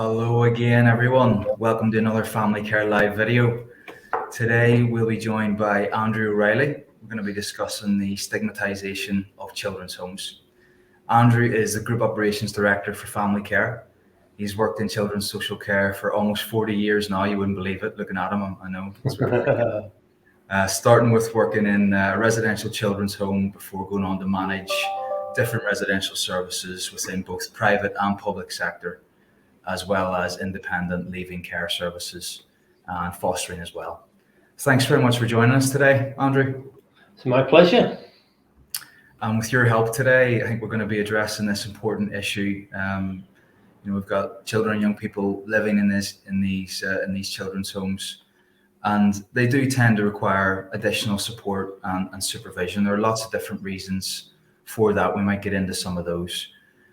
Hello again, everyone. Welcome to another Family Care Live video. Today, we'll be joined by Andrew O'Reilly. We're going to be discussing the stigmatization of children's homes. Andrew is the Group Operations Director for Family Care. He's worked in children's social care for almost 40 years now. You wouldn't believe it, looking at him. I know. It's ridiculous. Starting with working in a residential children's home before going on to manage different residential services within both private and public sector, as well as independent leaving care services and fostering as well. Thanks very much for joining us today, Andrew. It's my pleasure. And with your help today, I think we're going to be addressing this important issue. We've got children and young people living in these children's homes, and they do tend to require additional support and supervision. There are lots of different reasons for that. We might get into some of those.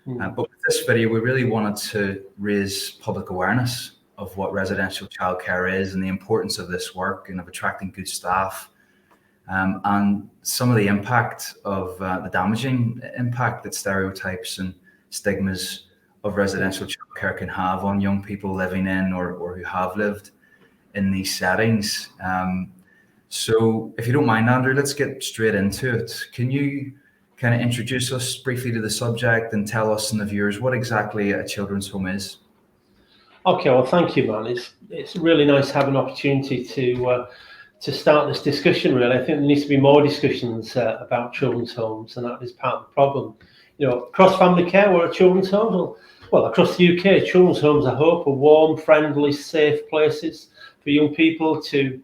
But with this video, we really wanted to raise public awareness of what residential childcare is and the importance of this work and of attracting good staff, and some of the impact of the damaging impact that stereotypes and stigmas of residential childcare can have on young people living in or who have lived in these settings. So if you don't mind, Andrew, let's get straight into it. Can you kind of introduce us briefly to the subject and tell us and the viewers what exactly a children's home is? Okay, well, thank you, man. It's really nice to have an opportunity to start this discussion. Really, I think there needs to be more discussions about children's homes, and that is part of the problem. Across Family Care, we're a children's home. Well, across the UK, children's homes, I hope, are warm, friendly, safe places for young people to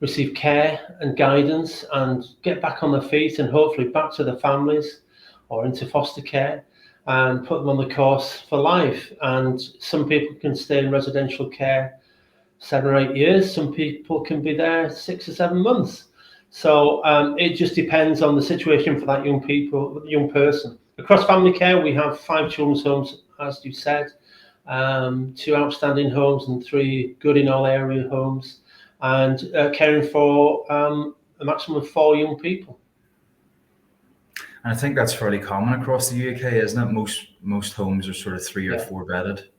receive care and guidance and get back on their feet and hopefully back to their families or into foster care and put them on the course for life. And some people can stay in residential care 7 or 8 years. Some people can be there 6 or 7 months. So it just depends on the situation for that young person. Across Family Care, we have 5 children's homes, as you said, 2 outstanding homes and 3 good in all area homes, and caring for a maximum of 4 young people. And I think that's fairly common across the UK, isn't it? Most homes are sort of 3 or 4 bedded.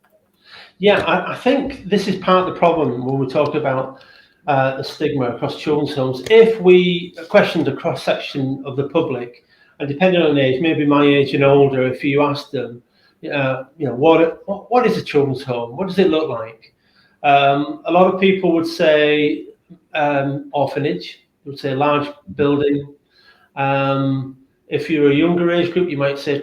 Yeah, I think this is part of the problem when we talk about the stigma across children's homes. If we questioned a cross section of the public, and depending on age, maybe my age and older, if you asked them, what is a children's home? What does it look like? A lot of people would say orphanage. They would say large building. If you're a younger age group, you might say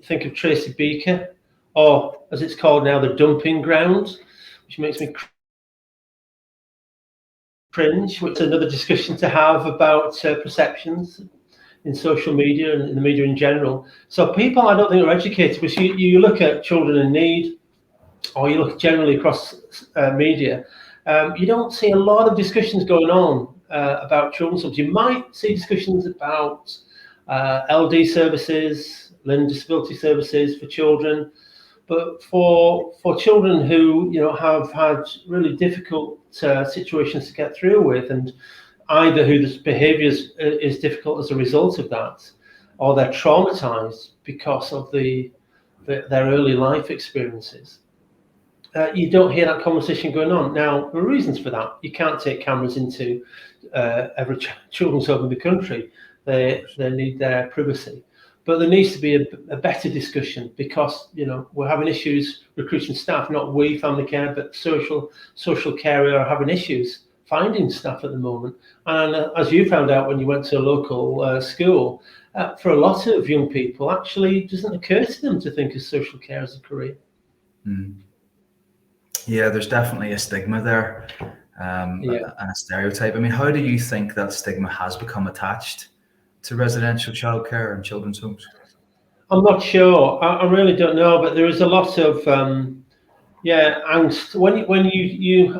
think of Tracy Beaker, or as it's called now, the dumping ground, which makes me cringe, which is another discussion to have about perceptions in social media and in the media in general. So people, I don't think, are educated. Because you look at children in need, or you look generally across media, you don't see a lot of discussions going on about children's homes. You might see discussions about LD services, learning disability services for children, but for children who have had really difficult situations to get through with, and either whose behaviours is difficult as a result of that, or they're traumatised because of their early life experiences. You don't hear that conversation going on. Now, there are reasons for that. You can't take cameras into every children's home in the country. They need their privacy. But there needs to be a better discussion, because we're having issues recruiting staff. Not we, Family Care, but social care are having issues finding staff at the moment. And as you found out when you went to a local school, for a lot of young people, actually, it doesn't occur to them to think of social care as a career. Yeah, there's definitely a stigma there, and a stereotype. I mean, how do you think that stigma has become attached to residential childcare and children's homes? I'm not sure. I really don't know, but there is a lot of angst. When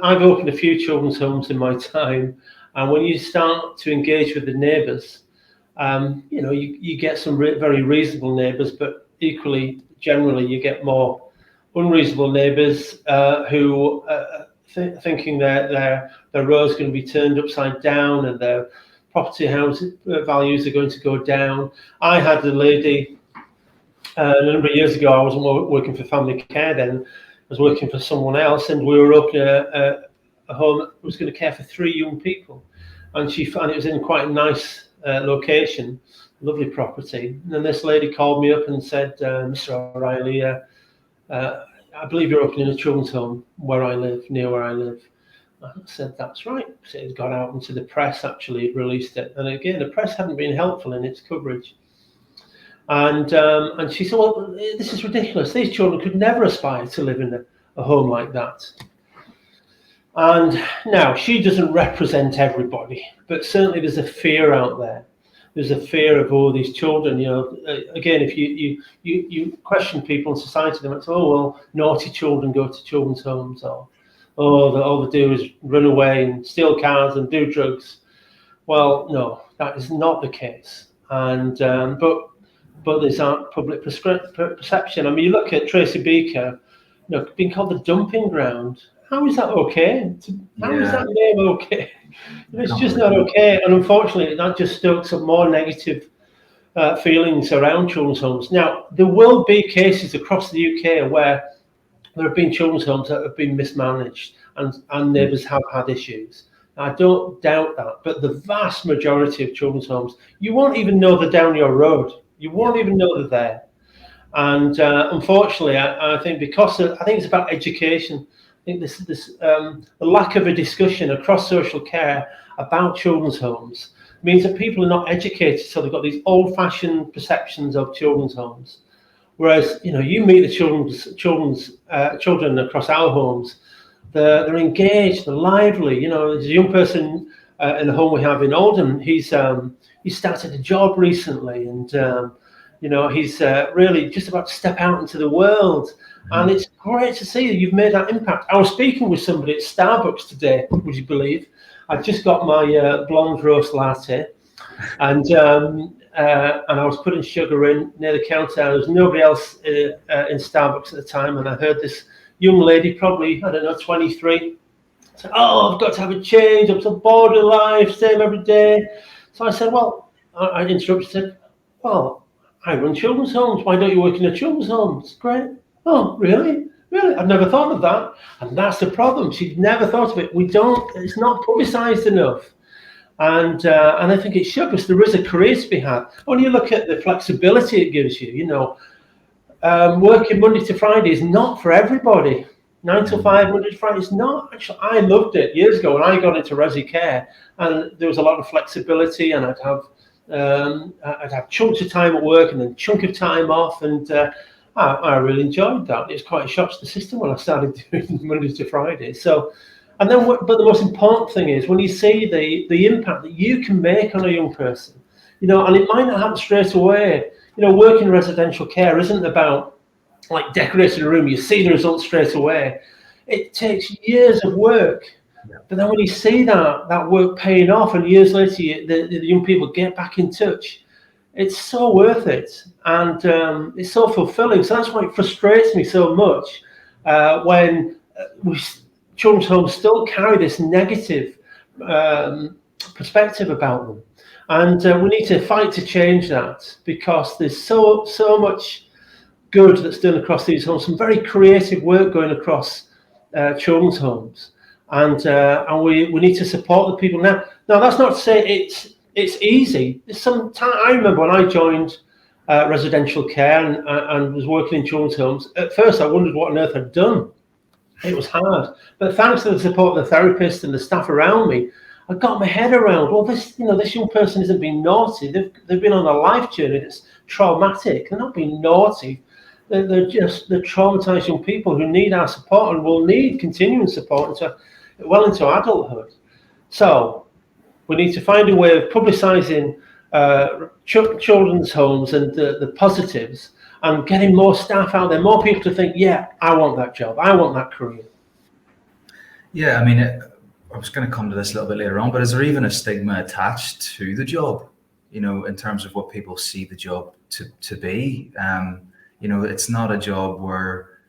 I've opened a few children's homes in my time, and when you start to engage with the neighbours, you get some very reasonable neighbours, but equally, generally, you get more unreasonable neighbours who thinking their road's going to be turned upside down and their property house values are going to go down. I had a lady a number of years ago. I wasn't working for Family Care then. was working for someone else, and we were opening a home that was going to care for 3 young people, and she found it was in quite a nice location, lovely property. And then this lady called me up and said, "Mr. O'Reilly, I believe you're opening a children's home where I live, near where I live." I said, "That's right." So it got out into the press, actually, it released it. And again, the press hadn't been helpful in its coverage. And she said, "Well, this is ridiculous. These children could never aspire to live in a home like that." And now, she doesn't represent everybody, but certainly there's a fear out there. There's a fear of all these children. Again, if you question people in society, they might say, "Oh, well, naughty children go to children's homes," or all they do is run away and steal cars and do drugs. Well, no, that is not the case. And but there's that public perception. I mean, you look at Tracy Beaker, being called the dumping ground. How is that okay? How is that name okay? It's just not okay. And unfortunately, that just stokes up more negative feelings around children's homes. Now, there will be cases across the UK where there have been children's homes that have been mismanaged and neighbours have had issues. I don't doubt that. But the vast majority of children's homes, you won't even know they're down your road. You won't even know they're there. And unfortunately, I think I think it's about education. I think this the lack of a discussion across social care about children's homes means that people are not educated, so they've got these old-fashioned perceptions of children's homes. Whereas, you meet the children across our homes, they're engaged, they're lively. There's a young person in the home we have in Oldham. He started a job recently, and he's really just about to step out into the world. And it's great to see that you've made that impact. I was speaking with somebody at Starbucks today, would you believe? I just got my blonde roast latte, and I was putting sugar in near the counter. There was nobody else in Starbucks at the time, and I heard this young lady, probably, 23, say, "Oh, I've got to have a change. I'm so bored of life, same every day." So I said, "Well," I interrupted, said, "Well, I run children's homes. Why don't you work in a children's home?" It's great. "Oh, really? Really? I've never thought of that." And that's the problem. She'd never thought of it. It's not publicised enough. And I think it should, because there is a career to be had. When you look at the flexibility it gives you, working Monday to Friday is not for everybody. 9 till 5, Monday to Friday is not. Actually, I loved it years ago when I got into resi care, and there was a lot of flexibility, and I'd have chunks of time at work and then chunk of time off, and I really enjoyed that. It was quite a shock to the system when I started doing Monday to Friday. So, but the most important thing is when you see the impact that you can make on a young person, and it might not happen straight away. Working in residential care isn't about like decorating a room. You see the results straight away. It takes years of work. Yeah. But then when you see that work paying off, and years later the young people get back in touch, it's so worth it, and it's so fulfilling. So that's why it frustrates me so much when children's homes still carry this negative perspective about them. And we need to fight to change that, because there's so much good that's done across these homes, some very creative work going across children's homes, and we need to support the people now. Now, that's not to say it's easy. I remember when I joined residential care and was working in children's homes. At first, I wondered what on earth I'd done. It was hard, but thanks to the support of the therapist and the staff around me, I got my head around, well, this young person isn't being naughty. They've been on a life journey that's traumatic. They're not being naughty. They're traumatized young people who need our support and will need continuing support into adulthood. So we need to find a way of publicising children's homes and the positives, and getting more staff out there, more people to think, yeah, I want that job, I want that career. Yeah, I mean, I was going to come to this a little bit later on, but is there even a stigma attached to the job, in terms of what people see the job to be? It's not a job where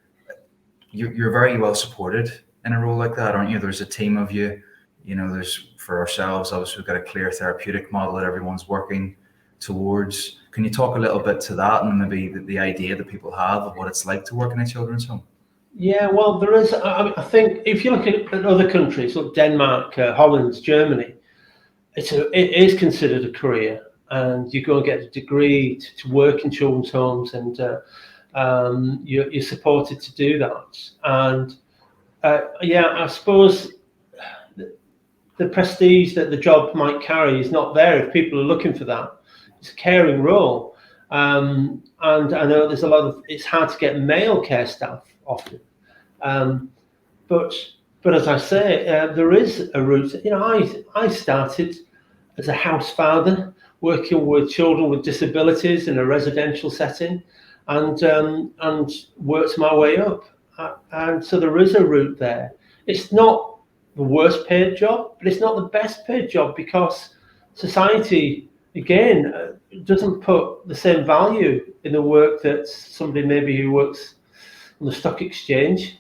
you're very well supported in a role like that, aren't you? There's a team of you, there's, for ourselves, obviously we've got a clear therapeutic model that everyone's working towards. Can you talk a little bit to that, and maybe the idea that people have of what it's like to work in a children's home? Yeah, well, there is. I think if you look at other countries, like Denmark, Holland, Germany, it is considered a career, and you go and get a degree to work in children's homes, and you're supported to do that. And yeah, I suppose the prestige that the job might carry is not there if people are looking for that. It's a caring role, and I know there's a lot of. It's hard to get male care staff often. Um, but as I say, there is a route. You know, I started as a house father, working with children with disabilities in a residential setting, and worked my way up. And so there is a route there. It's not the worst paid job, but it's not the best paid job because society again doesn't put the same value in the work that somebody maybe who works on the stock exchange.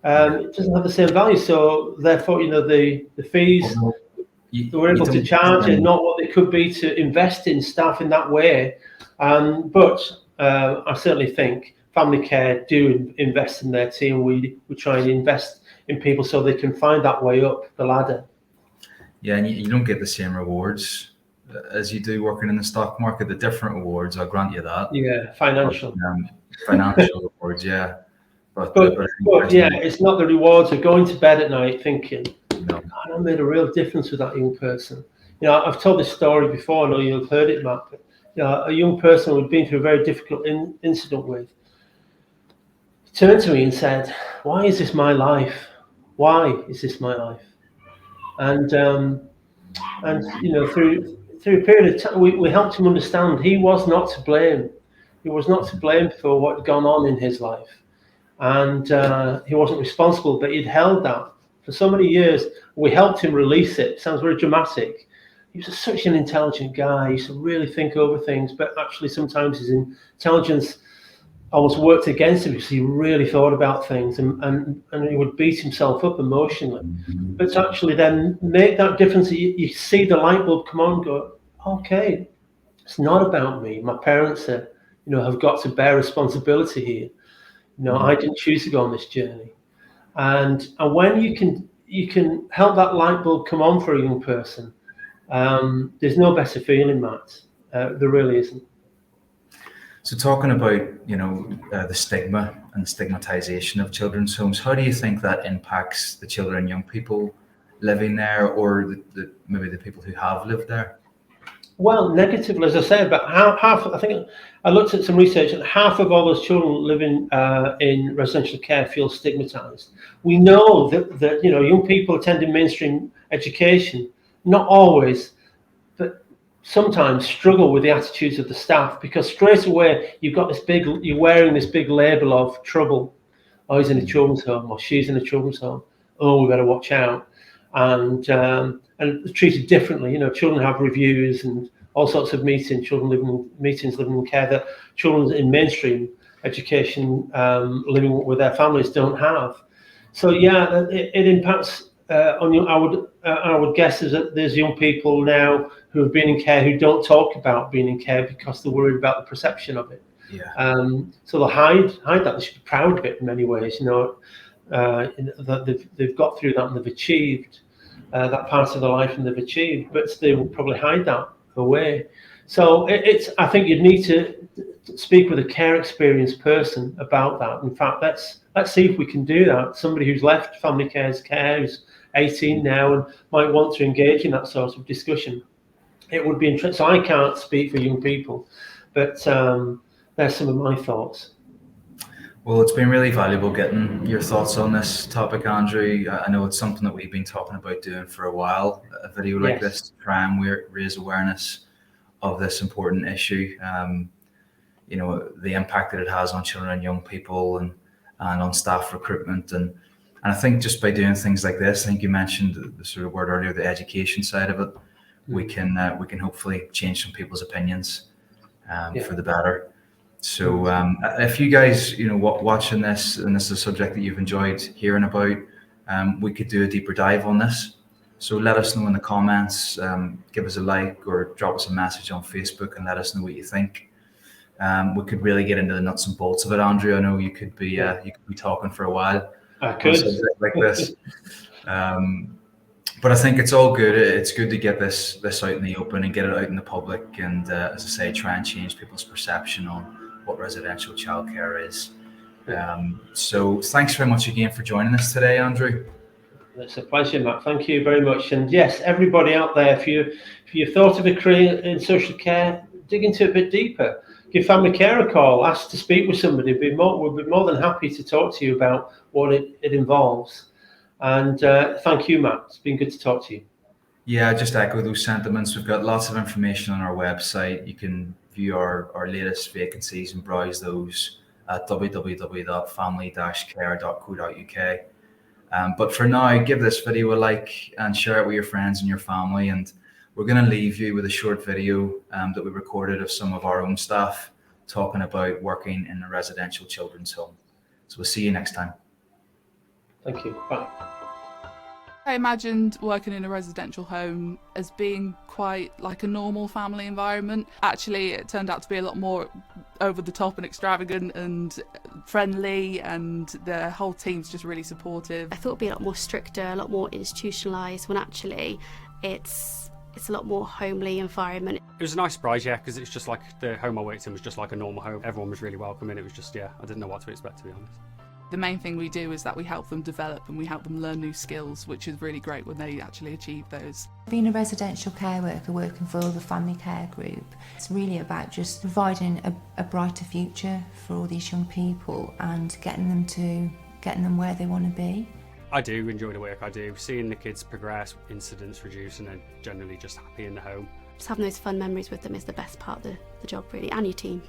Yeah. It doesn't have the same value, so therefore, you know, the fees Although they were you able to don't charge get are any. not what they could be to invest in staff in that way. But I certainly think family care do invest in their team. We try and invest in people so they can find that way up the ladder. Yeah, and you don't get the same rewards as you do working in the stock market. The different rewards, I'll grant you that. Yeah, But financial. financial rewards, yeah. But But I think but as you yeah, mentioned, it's not the rewards of going to bed at night thinking, no, God, I made a real difference with that young person. You know, I've told this story before. I know you've heard it, Matt. But you know, a young person who'd been through a very difficult incident with turned to me and said, "Why is this my life? Why is this my life?" And you know, through a period of time, we helped him understand he was not to blame. He was not to blame for what had gone on in his life, and he wasn't responsible. But he'd held that for so many years. We helped him release it. Sounds very dramatic. He was such an intelligent guy. He used to really think over things, but actually sometimes his intelligence almost worked against him because he really thought about things, and he would beat himself up emotionally. But to actually then make that difference, you see the light bulb come on and go, okay, it's not about me. My parents are, you know, have got to bear responsibility here. You know, I didn't choose to go on this journey. And when you can help that light bulb come on for a young person, there's no better feeling, Matt. There really isn't. so talking about the stigma and the stigmatization of children's homes, how do you think that impacts the children and young people living there, or maybe the people who have lived there? Well, negatively, as I said, about half. I think I looked at some research, and half of all those children living in residential care feel stigmatized. We know that you know young people attending mainstream education, not always, but sometimes struggle with the attitudes of the staff because straight away you're wearing this big label of trouble. Oh, he's in a children's home, or she's in a children's home. Oh, we better watch out. And treated differently. You know, children have reviews and all sorts of meetings. Meetings living in care that children in mainstream education living with their families don't have. So yeah, it impacts on you. I would guess is that there's young people now who have been in care who don't talk about being in care because they're worried about the perception of it. Yeah. So they'll hide that. They should be proud of it in many ways. You know, that they've got through that and they've achieved that part of their life and they've achieved, but they will probably hide that away. So it's. I think you'd need to speak with a care experienced person about that. In fact, let's see if we can do that. Somebody who's left family care's care, who's 18 now, and might want to engage in that sort of discussion. It would be interesting. So I can't speak for young people, but there's some of my thoughts. Well, it's been really valuable getting your thoughts on this topic, Andrew. I know it's something that we've been talking about doing for a while, a video like Yes. this to try and raise awareness of this important issue. The impact that it has on children and young people, and on staff recruitment. And I think just by doing things like this, I think you mentioned the sort of word earlier, the education side of it, we can hopefully change some people's opinions Yeah. for the better. So if you guys, watching this, and this is a subject that you've enjoyed hearing about, we could do a deeper dive on this. So let us know in the comments, give us a like or drop us a message on Facebook and let us know what you think. We could really get into the nuts and bolts of it, Andrew. I know you could be talking for a while I on could. subjects like this. But I think it's all good. It's good to get this out in the open and get it out in the public, and as I say, try and change people's perception on what residential childcare is. So thanks very much again for joining us today, Andrew. It's a pleasure, Matt. Thank you very much. And yes, everybody out there, if you thought of a career in social care, dig into it a bit deeper. Give family care a call. Ask to speak with somebody. We'll be more than happy to talk to you about what it involves. And thank you, Matt. It's been good to talk to you. Yeah, just echo those sentiments. We've got lots of information on our website. You can view our latest vacancies and browse those at www.family-care.co.uk. But for now, give this video a like and share it with your friends and your family. And we're going to leave you with a short video that we recorded of some of our own staff talking about working in a residential children's home. So we'll see you next time. Thank you. Bye. I imagined working in a residential home as being quite like a normal family environment. Actually, it turned out to be a lot more over the top and extravagant and friendly, and the whole team's just really supportive. I thought it'd be a lot more stricter, a lot more institutionalised, when actually it's a lot more homely environment. It was a nice surprise, yeah, because it's just like the home I worked in was just like a normal home. Everyone was really welcoming. It was just, yeah, I didn't know what to expect, to be honest. The main thing we do is that we help them develop and we help them learn new skills, which is really great when they actually achieve those. Being a residential care worker working for the family care group, it's really about just providing a brighter future for all these young people and getting them where they want to be. I do enjoy the work I do, seeing the kids progress, incidents reduce, and they're generally just happy in the home. Just having those fun memories with them is the best part of the job, really, and your team.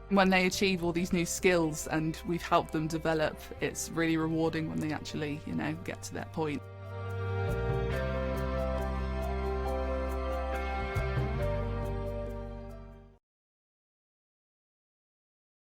When they achieve all these new skills and we've helped them develop, it's really rewarding when they actually, get to that point.